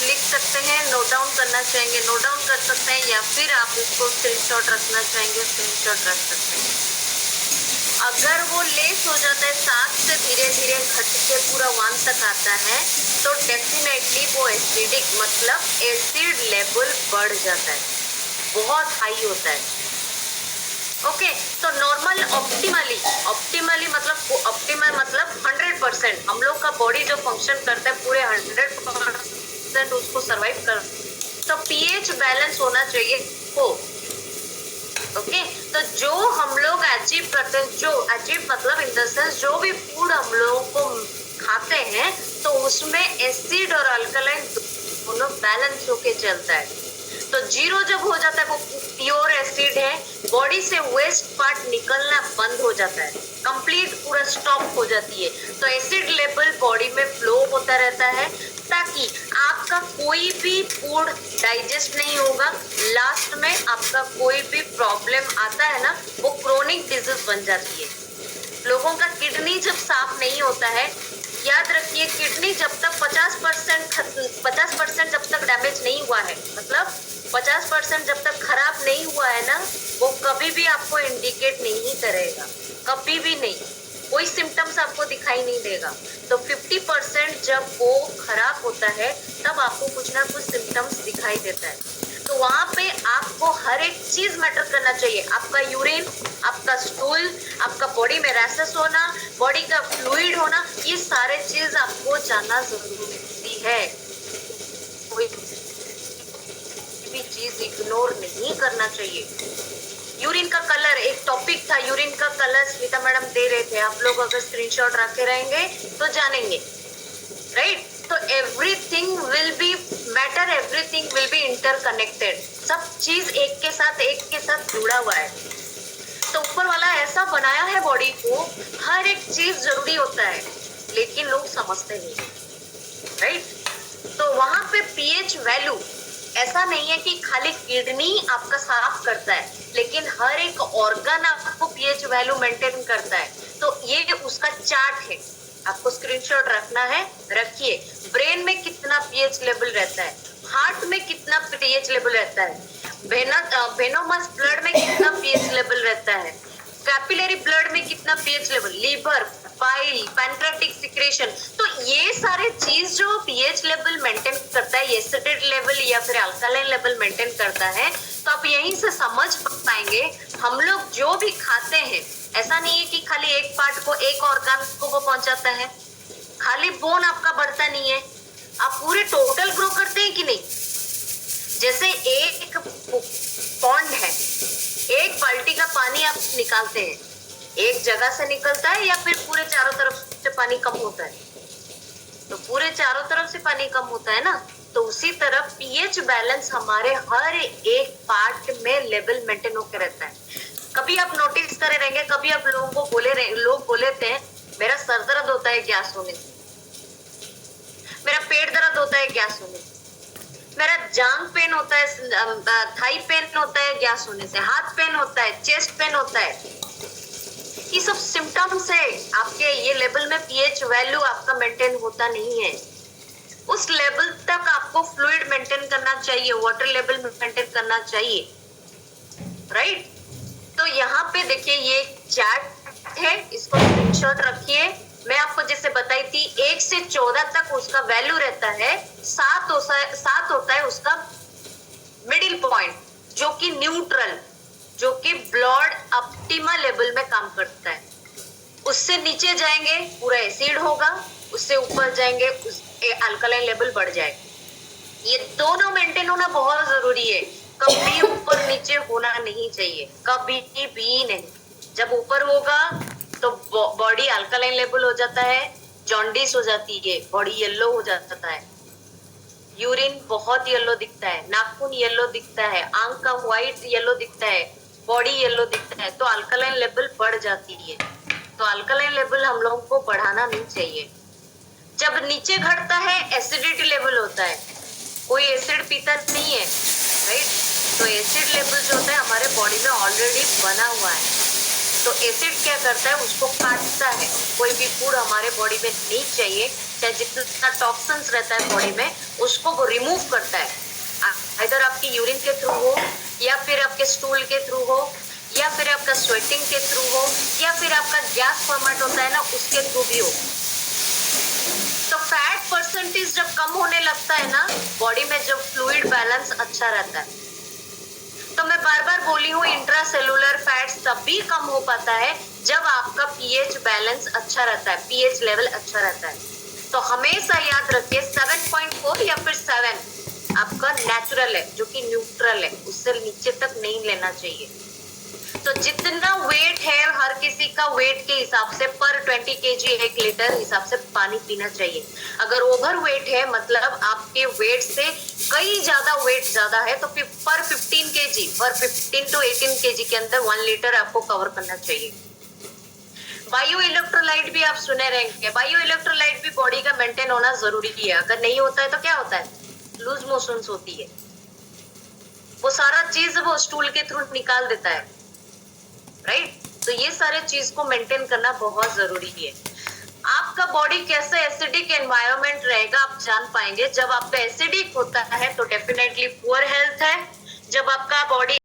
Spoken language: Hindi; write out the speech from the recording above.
लिख सकते हैं, नोट डाउन करना चाहेंगे नोट डाउन कर सकते हैं, या फिर आप इसको स्क्रीनशॉट रखना चाहेंगे स्क्रीनशॉट रख सकते हैं। अगर वो लेस हो जाता है 7 से धीरे धीरे घट के पूरा 1 तक आता है तो डेफिनेटली वो एसिडिक मतलब एसिड लेवल बढ़ जाता है, बहुत हाई होता है। ओके तो नॉर्मल ऑप्टिमली मतलब ऑप्टिमल मतलब 100% हम लोग का बॉडी जो फंक्शन करता है पूरे 100% उसको सरवाइव कर, तो पीएच बैलेंस होना चाहिए हो। ओके तो जो हम लोग अचीव करते हैं, जो अचीव मतलब इन द सेंस जो भी फूड हम लोग को खाते हैं तो उसमें एसिड और अल्कलाइन दोनों बैलेंस होके चलता है। तो 0 जब हो जाता है वो प्योर एसिड है, बॉडी से वेस्ट पार्ट निकलना बंद हो जाता है, कंप्लीट पूरा स्टॉप हो जाती है। तो एसिड लेवल बॉडी में फ्लो होता रहता है ताकि आपका कोई भी फूड डाइजेस्ट नहीं होगा, लास्ट में आपका कोई भी प्रॉब्लम आता है ना वो क्रोनिक डिजीज बन जाती है। लोगों का किडनी जब साफ नहीं होता है, याद रखिए किडनी जब तक 50% जब तक डैमेज नहीं हुआ है, मतलब 50% जब तक खराब नहीं हुआ है ना, वो कभी भी आपको इंडिकेट नहीं करेगा, कभी भी नहीं, कोई सिम्टम्स आपको दिखाई नहीं देगा। तो 50% जब वो खराब होता है तब आपको कुछ ना कुछ सिम्टम्स दिखाई देता है। तो वहां पे आपको हर एक चीज मैटर करना चाहिए, आपका यूरिन, आपका स्टूल, आपका बॉडी में रैशेस होना, बॉडी का फ्लूइड होना, ये सारे चीज आपको जानना जरूरी है। कोई भी चीज इग्नोर नहीं करना चाहिए। यूरिन का कलर एक टॉपिक था, यूरिन का कलर स्मिता मैडम दे रहे थे, आप लोग अगर स्क्रीनशॉट रखे रहेंगे तो जानेंगे, राइट। तो everything will be matter, everything will be interconnected, सब चीज एक के साथ जुड़ा हुआ है। तो ऊपर वाला ऐसा बनाया है बॉडी को, हर एक चीज जरूरी होता है लेकिन लोग समझते नहीं, राइट। तो वहां पे पीएच वैल्यू ऐसा नहीं है कि खाली किडनी आपका साफ करता है, लेकिन हर एक ऑर्गन आपको पीएच वैल्यू मेंटेन करता है। तो ये उसका चार्ट है, आपको स्क्रीनशॉट रखना है, रखिए। ब्रेन में कितना पीएच लेवल रहता है, हार्ट में कितना पीएच लेवल रहता है, वेनोमस ब्लड में कितना पीएच लेवल रहता है, कैपिलरी ब्लड में कितना PH level, liver, pile, pancreatic secretion. तो ये सारे चीज जो पीएच लेवल मेंटेन करता है, एसिडिक लेवल या फिर अल्कलाइन लेवल मेंटेन करता है, तो आप यहीं से समझ पाएंगे हम लोग जो भी खाते हैं ऐसा नहीं है कि खाली एक पार्ट को, एक ऑर्गन को वो पहुंचाता है, खाली बोन आपका बढ़ता नहीं है, आप पूरे टोटल ग्रो करते हैं कि नहीं। जैसे एक पॉन्ड है, एक बाल्टी का पानी आप निकालते हैं, एक जगह से निकलता है या फिर पूरे चारों तरफ से पानी कम होता है, तो पूरे चारों तरफ से पानी कम होता है ना। तो उसी तरह पीएच बैलेंस हमारे हर एक पार्ट में लेवल मेंटेन होकर रहता है। कभी आप नोटिस करे रहेंगे, कभी आप लोगों को लोग बोले थे मेरा सर दर्द होता है गैस होने से, मेरा पेट दर्द होता है गैस होने से, मेरा जांग पेन होता है, थाई पेन होता है गैस होने से, हाथ पेन होता है, चेस्ट पेन होता है। ये सब सिम्टम्स है आपके, ये लेवल में पीएच वैल्यू आपका मेंटेन होता नहीं है। उस लेवल तक आपको फ्लूइड मेंटेन करना चाहिए, वाटर लेवल मेंटेन करना चाहिए, राइट। तो यहाँ पे देखिए ये चार्ट है, इसको स्क्रीनशॉट रखिए। मैं आपको जैसे बताई थी 1 से 14 तक उसका वैल्यू रहता है, 7 होता है उसका मिडिल पॉइंट जो कि न्यूट्रल, जो कि ब्लड ऑप्टिमा लेवल में काम करता है। उससे नीचे जाएंगे पूरा एसिड होगा, उससे ऊपर जाएंगे अल्कलाइन लेवल बढ़ जाएगा। ये दोनों मेंटेन होना बहुत जरूरी है, कभी ऊपर नीचे होना नहीं चाहिए, कभी भी नहीं। जब ऊपर होगा तो बॉडी अल्कलाइन लेवल हो जाता है, जॉन्डिस हो जाती है, बॉडी येलो हो जाता है, यूरिन बहुत येलो दिखता है, नाखून येलो दिखता है, आंख का व्हाइट येलो दिखता है, बॉडी येलो दिखता है, तो अल्कलाइन लेवल बढ़ जाती है। तो अल्कलाइन लेवल हम लोगों को बढ़ाना नहीं चाहिए। जब नीचे घटता है एसिडिटी लेवल होता है, कोई एसिड पीता नहीं है, राइट। तो एसिड लेवल जो होता है हमारे बॉडी में ऑलरेडी बना हुआ है, तो एसिड क्या करता है उसको काटता है, कोई भी फूड हमारे बॉडी में नहीं चाहिए चाहे जितना टॉक्सिन्स रहता है बॉडी में, उसको वो रिमूव करता है। इधर आपकी यूरिन के थ्रू हो, या फिर आपके स्टूल के थ्रू हो, या फिर आपका स्वेटिंग के थ्रू हो, या फिर आपका गैस फॉर्मेट होता है ना, उसके थ्रू भी हो। तो फैट परसेंटेज जब कम होने लगता है ना बॉडी में, जब फ्लूइड बैलेंस अच्छा रहता है, तो मैं बार बार बोली हूँ इंट्रासेलुलर फैट्स तब भी कम हो पाता है जब आपका पीएच बैलेंस अच्छा रहता है, पीएच लेवल अच्छा रहता है। तो हमेशा याद रखिए 7.4 या फिर 7 आपका नेचुरल है, जो कि न्यूट्रल है, उससे नीचे तक नहीं लेना चाहिए। तो जितना वेट है हर किसी का वेट के हिसाब से पर 20 kg 1 लीटर हिसाब से पानी पीना चाहिए। अगर ओवर वेट है मतलब आपके वेट से कई ज्यादा वेट ज्यादा है, तो फिर पर 15 kg, पर 15 to 18 kg के अंदर 1 लीटर आपको कवर करना चाहिए। बायो इलेक्ट्रोलाइट भी आप सुने रहेंगे, बायो इलेक्ट्रोलाइट भी बॉडी का मेंटेन होना जरूरी है। अगर नहीं होता है तो क्या होता है, लूज मोशंस होती है, वो सारा चीज वो स्टूल के थ्रू निकाल देता है, राइट। तो ये सारे चीज को मेंटेन करना बहुत जरूरी है। आपका बॉडी कैसे एसिडिक एनवायरनमेंट रहेगा आप जान पाएंगे। जब आपका एसिडिक होता है तो डेफिनेटली पुअर हेल्थ है। जब आपका बॉडी